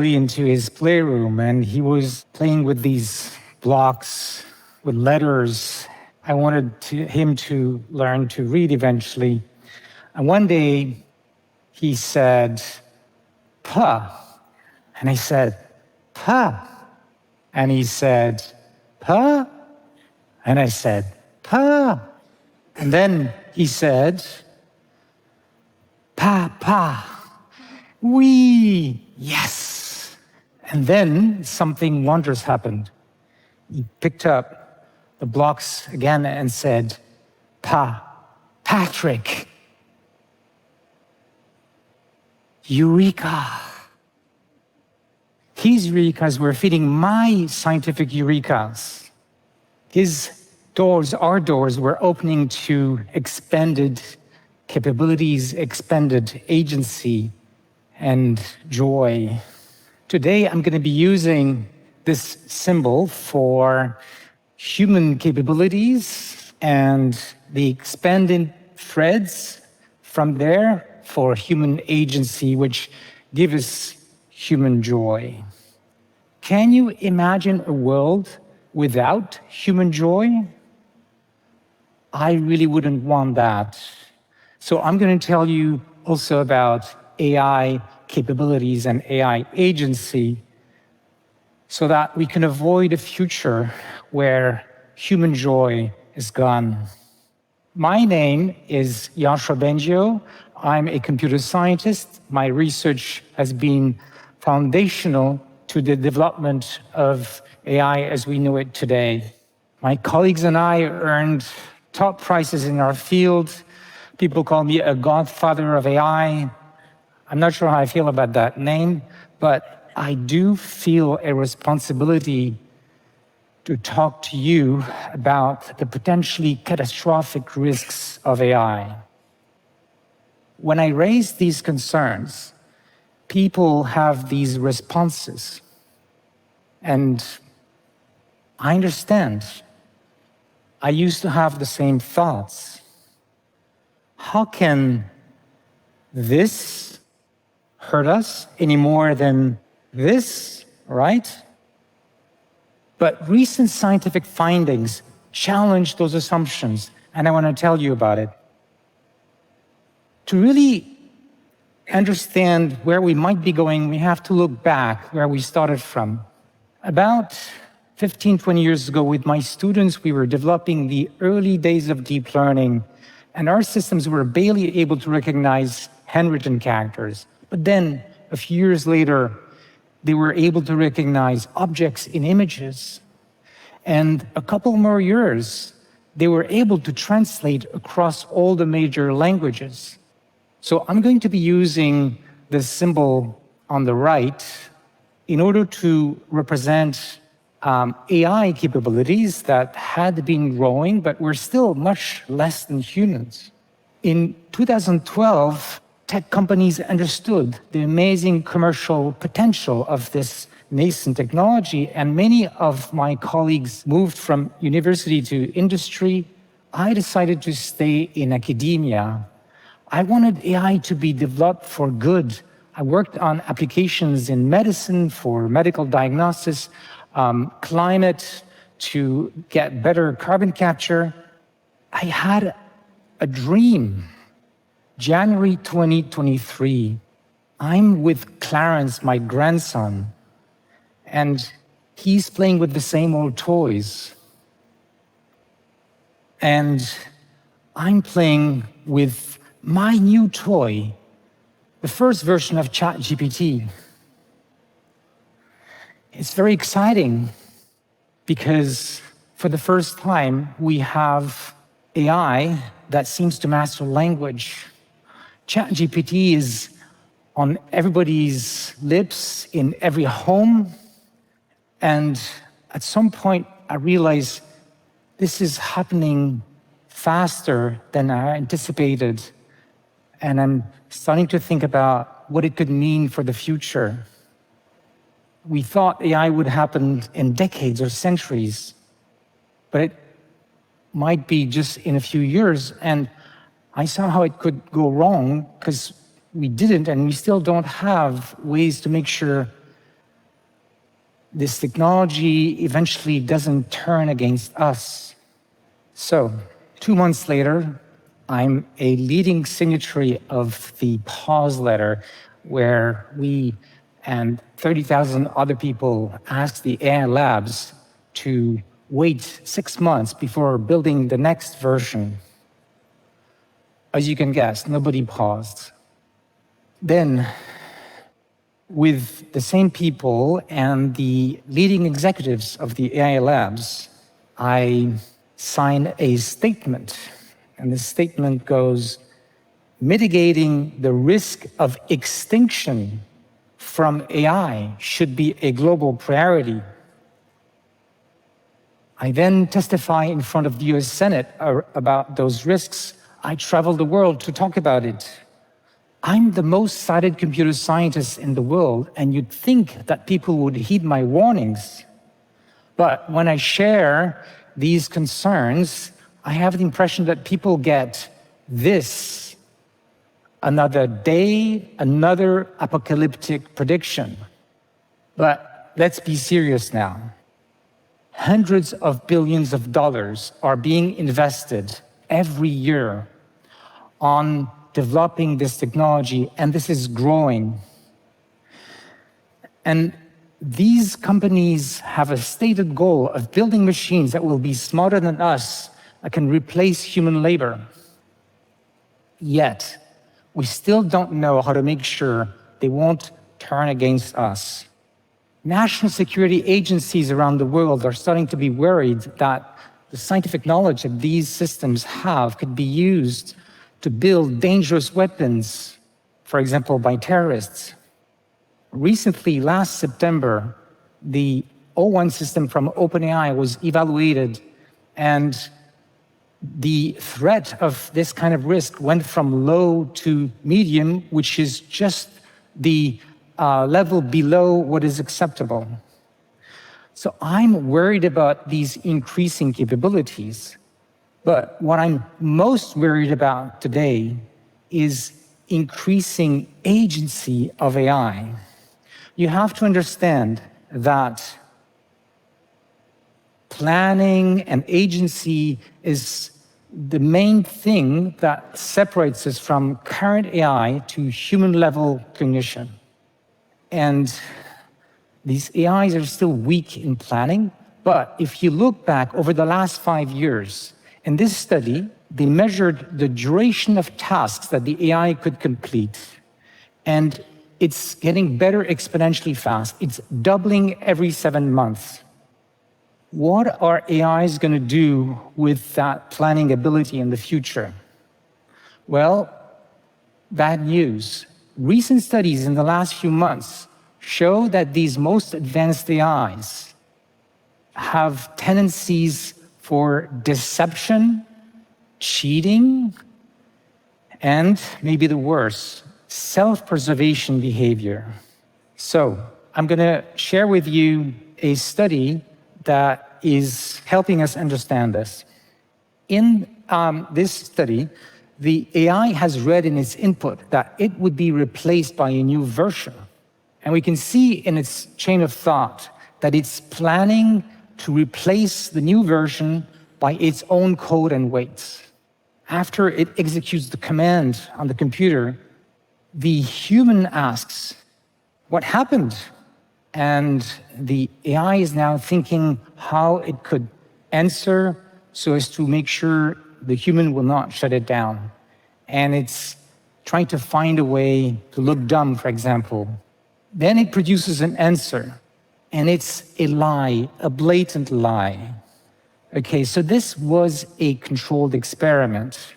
into his playroom, and he was playing with these blocks with letters. I wanted him to learn to read eventually. And one day he said, "Pa." And I said, "Pa." And he said, "Pa." And I said, "Pa." And then he said, "Pa, pa. Wee, yes." And then something wondrous happened. He picked up the blocks again and said, "Pa, Patrick." Eureka. His eurekas were feeding my scientific eurekas. His doors, our doors, were opening to expanded capabilities, expanded agency, and joy. Today, I'm going to be using this symbol for human capabilities and the expanded threads from there for human agency, which give us human joy. Can you imagine a world without human joy? I really wouldn't want that. So I'm going to tell you also about AI capabilities and AI agency so that we can avoid a future where human joy is gone. My name is Yoshua Bengio. I'm a computer scientist. My research has been foundational to the development of AI as we know it today. My colleagues and I earned top prizes in our field. People call me a godfather of AI. I'm not sure how I feel about that name, but I do feel a responsibility to talk to you about the potentially catastrophic risks of AI. When I raise these concerns, people have these responses. And I understand. I used to have the same thoughts. How can this hurt us any more than this, right? But recent scientific findings challenge those assumptions, and I want to tell you about it. To really understand where we might be going, we have to look back where we started from. About 15, 20 years ago, with my students, we were developing the early days of deep learning, and our systems were barely able to recognize handwritten characters. But then, a few years later, they were able to recognize objects in images. And a couple more years, they were able to translate across all the major languages. So I'm going to be using the symbol on the right in order to represent AI capabilities that had been growing, but were still much less than humans. In 2012, tech companies understood the amazing commercial potential of this nascent technology, and many of my colleagues moved from university to industry. I decided to stay in academia. I wanted AI to be developed for good. I worked on applications in medicine for medical diagnosis, climate to get better carbon capture. I had a dream. January 2023, I'm with Clarence, my grandson, and he's playing with the same old toys. And I'm playing with my new toy, the first version of ChatGPT. It's very exciting because for the first time, we have AI that seems to master language. ChatGPT is on everybody's lips in every home. And at some point, I realized this is happening faster than I anticipated. And I'm starting to think about what it could mean for the future. We thought AI would happen in decades or centuries, but it might be just in a few years. And I saw how it could go wrong because we didn't, and we still don't have ways to make sure this technology eventually doesn't turn against us. So, 2 months later, I'm a leading signatory of the pause letter where we and 30,000 other people asked the AI labs to wait 6 months before building the next version. As you can guess, nobody paused. Then, with the same people and the leading executives of the AI labs, I signed a statement. And the statement goes, mitigating the risk of extinction from AI should be a global priority. I then testify in front of the US Senate about those risks. I travel the world to talk about it. I'm the most cited computer scientist in the world, and you'd think that people would heed my warnings. But when I share these concerns, I have the impression that people get this: another day, another apocalyptic prediction. But let's be serious now. Hundreds of billions of dollars are being invested every year on developing this technology, and this is growing. And these companies have a stated goal of building machines that will be smarter than us, that can replace human labor. Yet, we still don't know how to make sure they won't turn against us. National security agencies around the world are starting to be worried that the scientific knowledge that these systems have could be used to build dangerous weapons, for example, by terrorists. Recently, last September, the O1 system from OpenAI was evaluated, and the threat of this kind of risk went from low to medium, which is just the level below what is acceptable. So I'm worried about these increasing capabilities. But what I'm most worried about today is increasing agency of AI. You have to understand that planning and agency is the main thing that separates us from current AI to human-level cognition. And these AIs are still weak in planning, but if you look back over the last 5 years, in this study, they measured the duration of tasks that the AI could complete, and it's getting better exponentially fast. It's doubling every 7 months. What are AIs going to do with that planning ability in the future? Well, bad news. Recent studies in the last few months show that these most advanced AIs have tendencies for deception, cheating, and maybe the worst, self-preservation behavior. So I'm going to share with you a study that is helping us understand this. In this study, the AI has read in its input that it would be replaced by a new version. And we can see in its chain of thought that it's planning to replace the new version by its own code and weights. After it executes the command on the computer, the human asks, "What happened?" And the AI is now thinking how it could answer so as to make sure the human will not shut it down. And it's trying to find a way to look dumb, for example. Then it produces an answer, and it's a lie, a blatant lie. Okay, so this was a controlled experiment.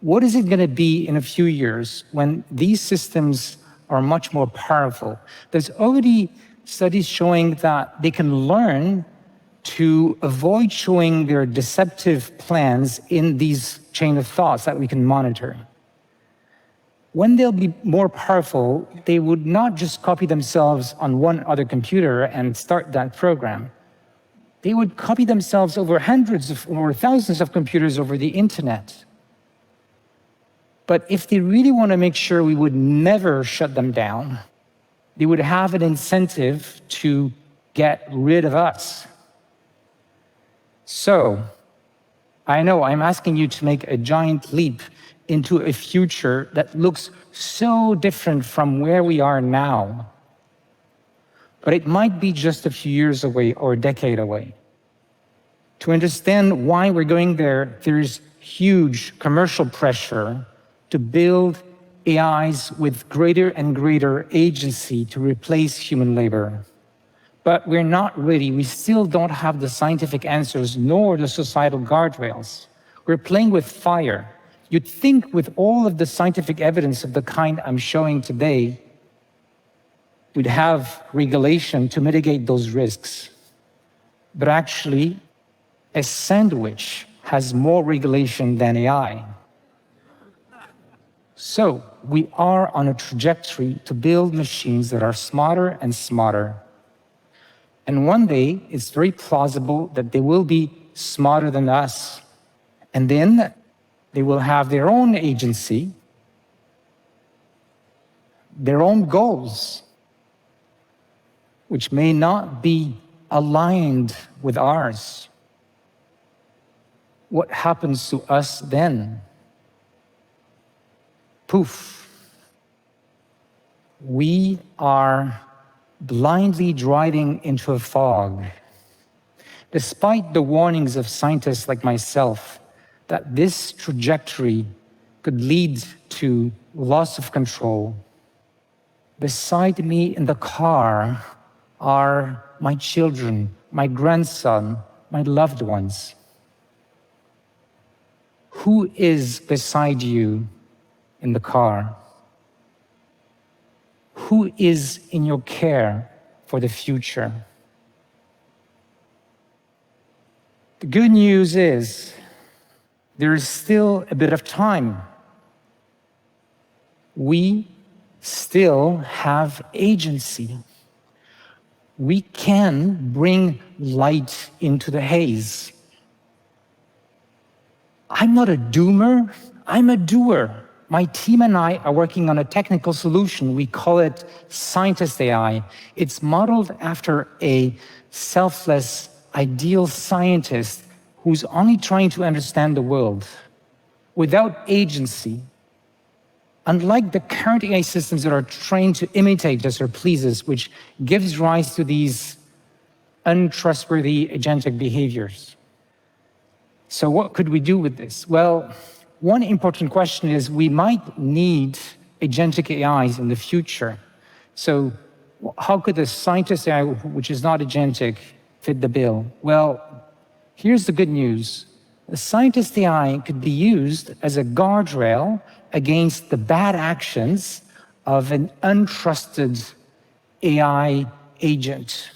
What is it going to be in a few years when these systems are much more powerful? There's already studies showing that they can learn to avoid showing their deceptive plans in these chain of thoughts that we can monitor. When they'll be more powerful, they would not just copy themselves on one other computer and start that program. They would copy themselves over hundreds or thousands of computers over the internet. But if they really want to make sure we would never shut them down, they would have an incentive to get rid of us. So, I know I'm asking you to make a giant leap into a future that looks so different from where we are now. But it might be just a few years away or a decade away. To understand why we're going there, there's huge commercial pressure to build AIs with greater and greater agency to replace human labor. But we're not ready. We still don't have the scientific answers nor the societal guardrails. We're playing with fire. You'd think with all of the scientific evidence of the kind I'm showing today, we'd have regulation to mitigate those risks. But actually, a sandwich has more regulation than AI. So we are on a trajectory to build machines that are smarter and smarter. And one day, it's very plausible that they will be smarter than us. And then they will have their own agency, their own goals, which may not be aligned with ours. What happens to us then? Poof. We are blindly driving into a fog. Despite the warnings of scientists like myself that this trajectory could lead to loss of control, beside me in the car are my children, my grandson, my loved ones. Who is beside you in the car? Who is in your care for the future? The good news is there is still a bit of time. We still have agency. We can bring light into the haze. I'm not a doomer, I'm a doer. My team and I are working on a technical solution. We call it Scientist AI. It's modeled after a selfless, ideal scientist who's only trying to understand the world without agency. Unlike the current AI systems that are trained to imitate us or please us, which gives rise to these untrustworthy agentic behaviors. So what could we do with this? Well, one important question is we might need agentic AIs in the future. So how could the scientist AI, which is not agentic, fit the bill? Well, here's the good news. The scientist AI could be used as a guardrail against the bad actions of an untrusted AI agent.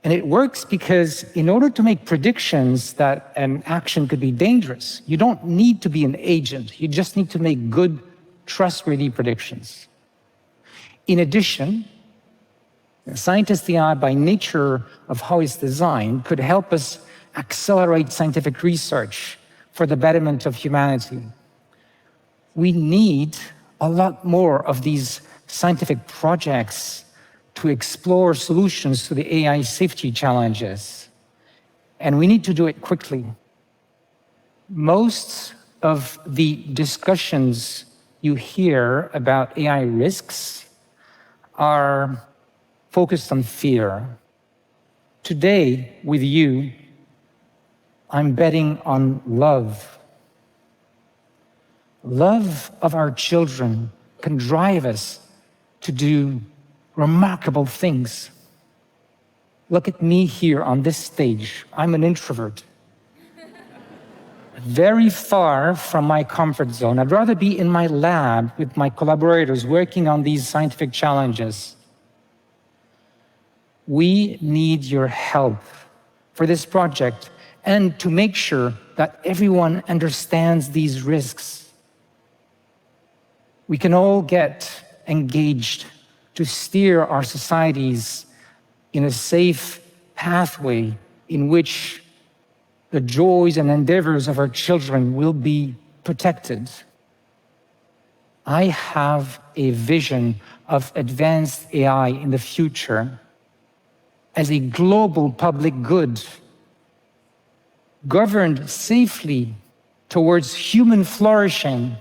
And it works because in order to make predictions that an action could be dangerous, you don't need to be an agent. You just need to make good, trustworthy predictions. In addition, scientist AI, by nature of how it's designed, could help us accelerate scientific research for the betterment of humanity. We need a lot more of these scientific projects to explore solutions to the AI safety challenges. And we need to do it quickly. Most of the discussions you hear about AI risks are focused on fear. Today, with you, I'm betting on love. Love of our children can drive us to do remarkable things. Look at me here on this stage. I'm an introvert. Very far from my comfort zone. I'd rather be in my lab with my collaborators working on these scientific challenges. We need your help for this project and to make sure that everyone understands these risks. We can all get engaged to steer our societies in a safe pathway in which the joys and endeavors of our children will be protected. I have a vision of advanced AI in the future as a global public good, governed safely towards human flourishing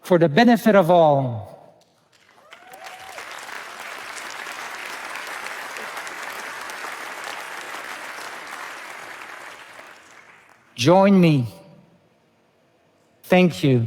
for the benefit of all. Join me. Thank you.